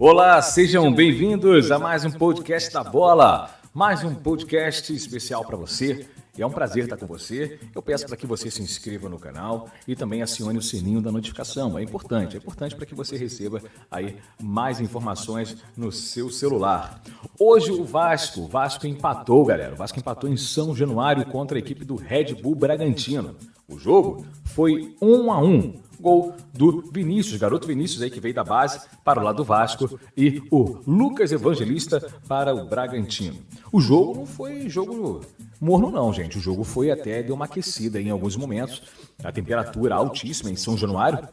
Olá, sejam bem-vindos a mais um podcast da Bola, mais um podcast especial para você. E é um prazer estar com você. Eu peço para que você se inscreva no canal e também acione o sininho da notificação. É importante para que você receba aí mais informações no seu celular. Hoje o Vasco empatou, galera. O Vasco empatou em São Januário contra a equipe do Red Bull Bragantino. O jogo foi 1-1. Gol do Vinícius, garoto Vinícius aí que veio da base para o lado do Vasco e o Lucas Evangelista para o Bragantino. O jogo não foi jogo morno não, gente. O jogo foi até, deu uma aquecida em alguns momentos. A temperatura altíssima em São Januário,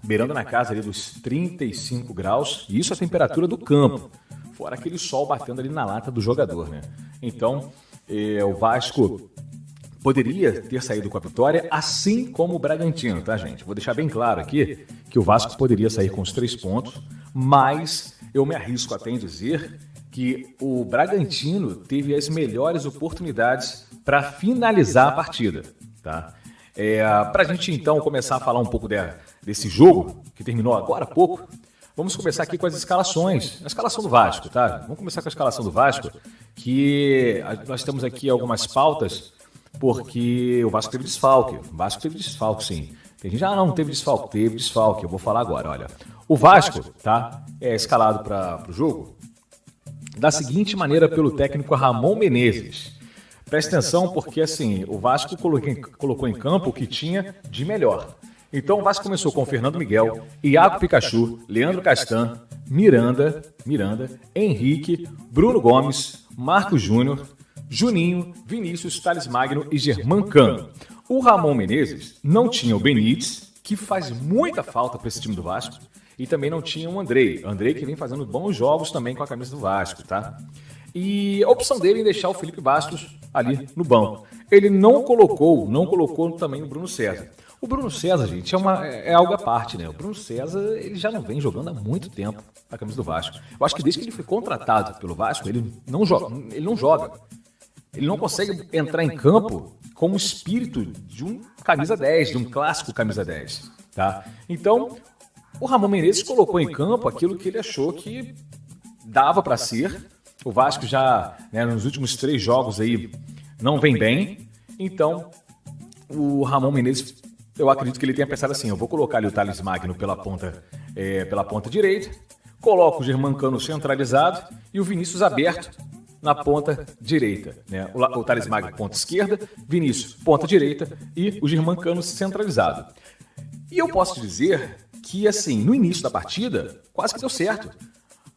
beirando na casa ali dos 35 graus. E isso é a temperatura do campo, fora aquele sol batendo ali na lata do jogador, né? Então, o Vasco poderia ter saído com a vitória, assim como o Bragantino, tá, gente? Vou deixar bem claro aqui que o Vasco poderia sair com os 3 pontos, mas eu me arrisco até em dizer que o Bragantino teve as melhores oportunidades para finalizar a partida, tá? Para a gente, então, começar a falar um pouco desse jogo, que terminou agora há pouco, vamos começar aqui com as escalações. A escalação do Vasco, tá? Vamos começar com a escalação do Vasco, que nós temos aqui algumas pautas, porque o Vasco teve desfalque. O Vasco teve desfalque, sim. Tem gente, não teve desfalque. Teve desfalque. Eu vou falar agora, olha. O Vasco, tá? É escalado para o jogo da seguinte maneira pelo técnico Ramon Menezes. Presta atenção porque, assim, o Vasco colocou em campo o que tinha de melhor. Então, o Vasco começou com Fernando Miguel, Iago Pikachu, Leandro Castan, Miranda, Henrique, Bruno Gomes, Marcos Júnior, Juninho, Vinícius, Thales Magno e Germancano. O Ramon Menezes não tinha o Benítez, que faz muita falta para esse time do Vasco, e também não tinha o Andrei que vem fazendo bons jogos também com a camisa do Vasco, tá? E a opção dele em deixar o Felipe Bastos ali no banco. Ele não colocou também o Bruno César. O Bruno César, gente, é algo à parte, né? O Bruno César, ele já não vem jogando há muito tempo a camisa do Vasco. Eu acho que desde que ele foi contratado pelo Vasco, ele não joga. Ele não consegue entrar em campo com o espírito de um camisa 10, de um clássico camisa 10, tá? Então, o Ramon Menezes colocou em campo aquilo que ele achou que dava para ser. O Vasco já, né, nos últimos 3 jogos aí, não vem bem. Então, o Ramon Menezes, eu acredito que ele tenha pensado assim, eu vou colocar ali o Thales Magno pela ponta direita, coloco o Germancano centralizado e o Vinícius aberto na ponta direita, né? O Thales Magno ponta esquerda, Vinícius ponta direita e o Germancano centralizado. E eu posso dizer que, assim, no início da partida, quase que deu certo.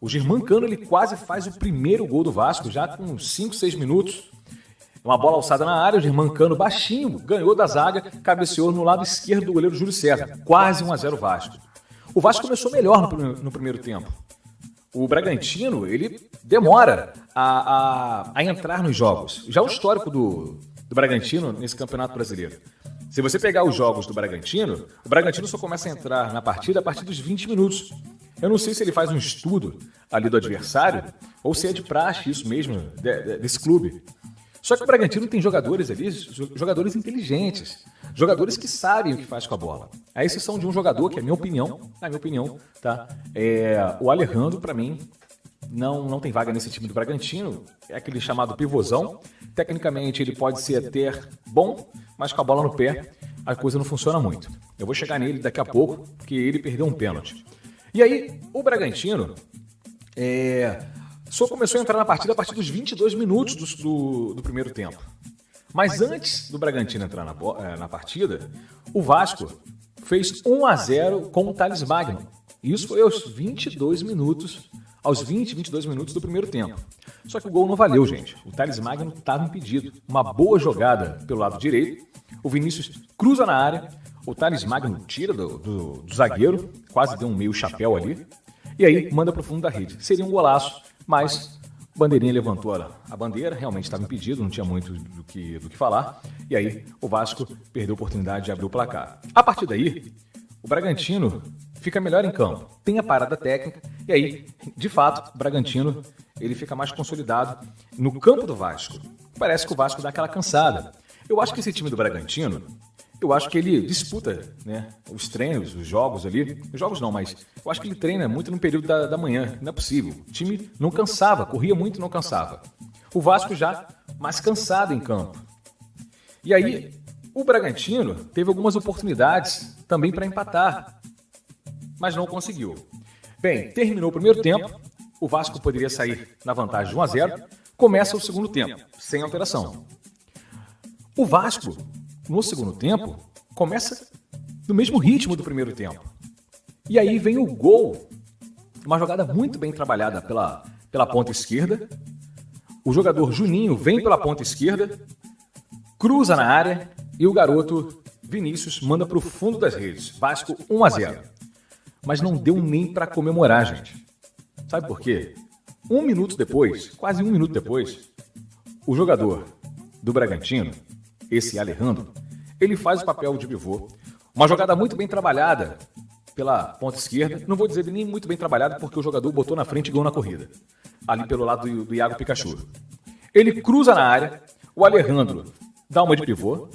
O Germancano, ele quase faz o primeiro gol do Vasco, já com 5, 6 minutos. Uma bola alçada na área, o Germancano baixinho, ganhou da zaga, cabeceou no lado esquerdo do goleiro Júlio César. Quase 1-0 Vasco. O Vasco começou melhor no primeiro tempo. O Bragantino, ele demora a entrar nos jogos. Já o histórico do Bragantino nesse Campeonato Brasileiro. Se você pegar os jogos do Bragantino, o Bragantino só começa a entrar na partida a partir dos 20 minutos. Eu não sei se ele faz um estudo ali do adversário ou se é de praxe isso mesmo, desse clube. Só que o Bragantino tem jogadores ali, jogadores inteligentes, jogadores que sabem o que faz com a bola. A exceção de um jogador que, na minha opinião, tá? O Alejandro, para mim, não tem vaga nesse time do Bragantino. É aquele chamado pivôzão. Tecnicamente, ele pode ser até bom, mas com a bola no pé, a coisa não funciona muito. Eu vou chegar nele daqui a pouco, porque ele perdeu um pênalti. E aí, o Bragantino só começou a entrar na partida a partir dos 22 minutos do primeiro tempo. Mas antes do Bragantino entrar na partida, o Vasco fez 1-0 com o Thales Magno. Isso foi aos 22 minutos do primeiro tempo. Só que o gol não valeu, gente. O Thales Magno estava impedido. Uma boa jogada pelo lado direito. O Vinícius cruza na área. O Thales Magno tira do zagueiro. Quase deu um meio chapéu ali. E aí manda para o fundo da rede. Seria um golaço, mas o bandeirinha levantou a bandeira. Realmente estava impedido, não tinha muito do que falar. E aí o Vasco perdeu a oportunidade de abrir o placar. A partir daí, o Bragantino fica melhor em campo, tem a parada técnica, e aí, de fato, o Bragantino ele fica mais consolidado no campo do Vasco. Parece que o Vasco dá aquela cansada. Eu acho que esse time do Bragantino, eu acho que ele disputa, né, os treinos, os jogos ali. Os jogos não, mas eu acho que ele treina muito no período da manhã. Não é possível. O time não cansava, corria muito e não cansava. O Vasco já mais cansado em campo. E aí, o Bragantino teve algumas oportunidades também para empatar, mas não conseguiu. Bem, terminou o primeiro tempo, o Vasco poderia sair na vantagem de 1-0, começa o segundo tempo, sem alteração. O Vasco, no segundo tempo, começa no mesmo ritmo do primeiro tempo. E aí vem o gol, uma jogada muito bem trabalhada pela ponta esquerda. O jogador Juninho vem pela ponta esquerda, cruza na área e o garoto Vinícius manda para o fundo das redes. Vasco 1-0. Mas não deu nem para comemorar, gente. Sabe por quê? Um minuto depois, quase um minuto depois, o jogador do Bragantino, esse Alejandro, ele faz o papel de pivô. Uma jogada muito bem trabalhada pela ponta esquerda. Não vou dizer nem muito bem trabalhada porque o jogador botou na frente e ganhou na corrida. Ali pelo lado do Iago Pikachu. Ele cruza na área, o Alejandro dá uma de pivô,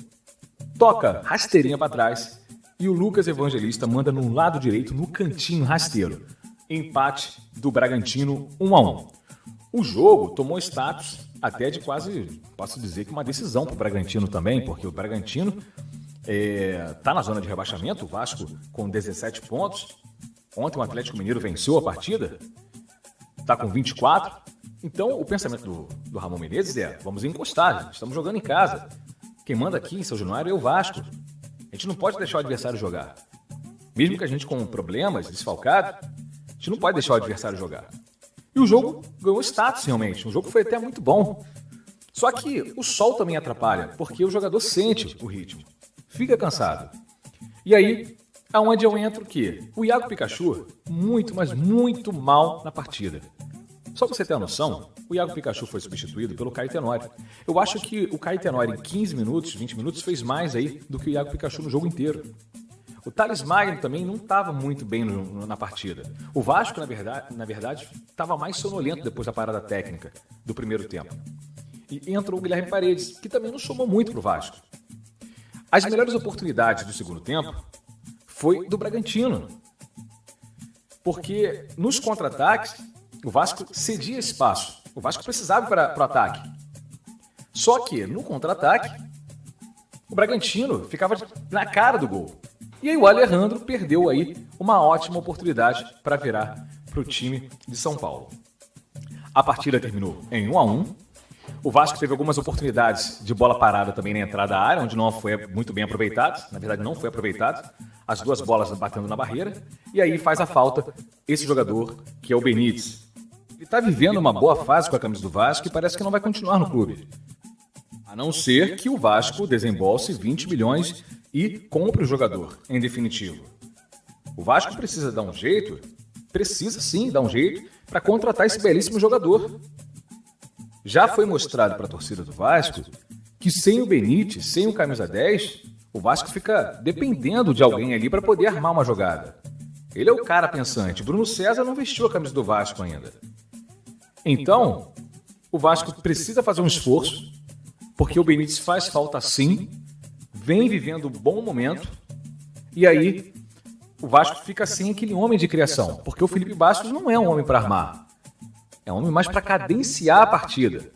toca rasteirinha para trás e o Lucas Evangelista manda no lado direito, no cantinho rasteiro. Empate do Bragantino 1-1. O jogo tomou status até de quase, posso dizer que uma decisão para o Bragantino também, porque o Bragantino está na zona de rebaixamento, o Vasco com 17 pontos. Ontem o Atlético Mineiro venceu a partida, está com 24. Então o pensamento do Ramon Menezes é, vamos encostar, estamos jogando em casa. Quem manda aqui em São Januário é o Vasco. A gente não pode deixar o adversário jogar. Mesmo que a gente com problemas, desfalcado, a gente não pode deixar o adversário jogar. E o jogo ganhou status realmente. O jogo foi até muito bom. Só que o sol também atrapalha, porque o jogador sente o ritmo. Fica cansado. E aí, aonde eu entro que o Iago Pikachu, muito, mas muito mal na partida. Só pra você ter a noção, o Iago Pikachu foi substituído pelo Caio Tenório. Eu acho que o Caio Tenório em 15 minutos, 20 minutos, fez mais aí do que o Iago Pikachu no jogo inteiro. O Thales Magno também não estava muito bem na partida. O Vasco, na verdade, estava mais sonolento depois da parada técnica do primeiro tempo. E entrou o Guilherme Paredes, que também não somou muito para o Vasco. As melhores oportunidades do segundo tempo foi do Bragantino. Porque nos contra-ataques, o Vasco cedia espaço. O Vasco precisava para o ataque. Só que, no contra-ataque, o Bragantino ficava na cara do gol. E aí o Alejandro perdeu aí uma ótima oportunidade para virar para o time de São Paulo. A partida terminou em 1-1. O Vasco teve algumas oportunidades de bola parada também na entrada da área, onde não foi muito bem aproveitado. Na verdade, não foi aproveitado. As duas bolas batendo na barreira. E aí faz a falta esse jogador, que é o Benítez. Ele está vivendo uma boa fase com a camisa do Vasco e parece que não vai continuar no clube. A não ser que o Vasco desembolse 20 milhões e compre o jogador, em definitivo. O Vasco precisa dar um jeito, precisa sim dar um jeito, para contratar esse belíssimo jogador. Já foi mostrado para a torcida do Vasco que sem o Benítez, sem o camisa 10, o Vasco fica dependendo de alguém ali para poder armar uma jogada. Ele é o cara pensante. Bruno César não vestiu a camisa do Vasco ainda. Então, o Vasco precisa fazer um esforço, porque o Benítez faz falta sim, vem vivendo um bom momento, e aí o Vasco fica sem aquele homem de criação, porque o Felipe Bastos não é um homem para armar, é um homem mais para cadenciar a partida.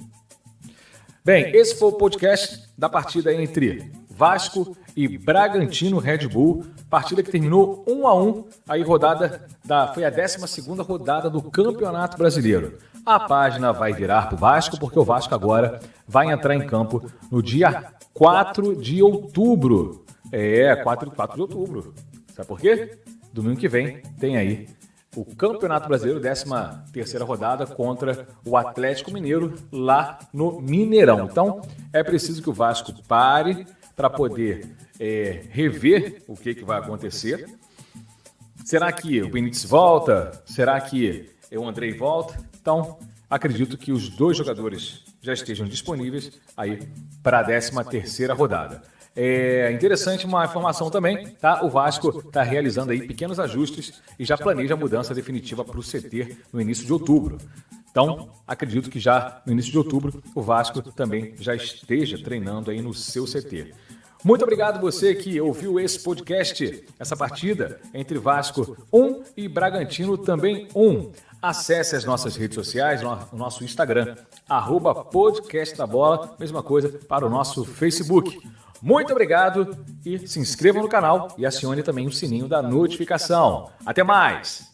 Bem, esse foi o podcast da partida entre Vasco e Bragantino Red Bull, partida que terminou 1-1, aí foi a 12ª rodada do Campeonato Brasileiro. A página vai virar para o Vasco, porque o Vasco agora vai entrar em campo no dia 4 de outubro. 4 de outubro. Sabe por quê? Domingo que vem tem aí o Campeonato Brasileiro, 13ª rodada contra o Atlético Mineiro lá no Mineirão. Então, é preciso que o Vasco pare para poder rever o que vai acontecer. Será que o Benítez volta? Será que o Andrei volta? Então, acredito que os dois jogadores já estejam disponíveis aí para a 13ª rodada. É interessante uma informação também, tá? O Vasco está realizando aí pequenos ajustes e já planeja a mudança definitiva para o CT no início de outubro. Então, acredito que já no início de outubro o Vasco também já esteja treinando aí no seu CT. Muito obrigado você que ouviu esse podcast, essa partida entre Vasco 1 e Bragantino também 1. Acesse as nossas redes sociais, o nosso Instagram, @podcastdabola, mesma coisa para o nosso Facebook. Muito obrigado e se inscreva no canal e acione também o sininho da notificação. Até mais!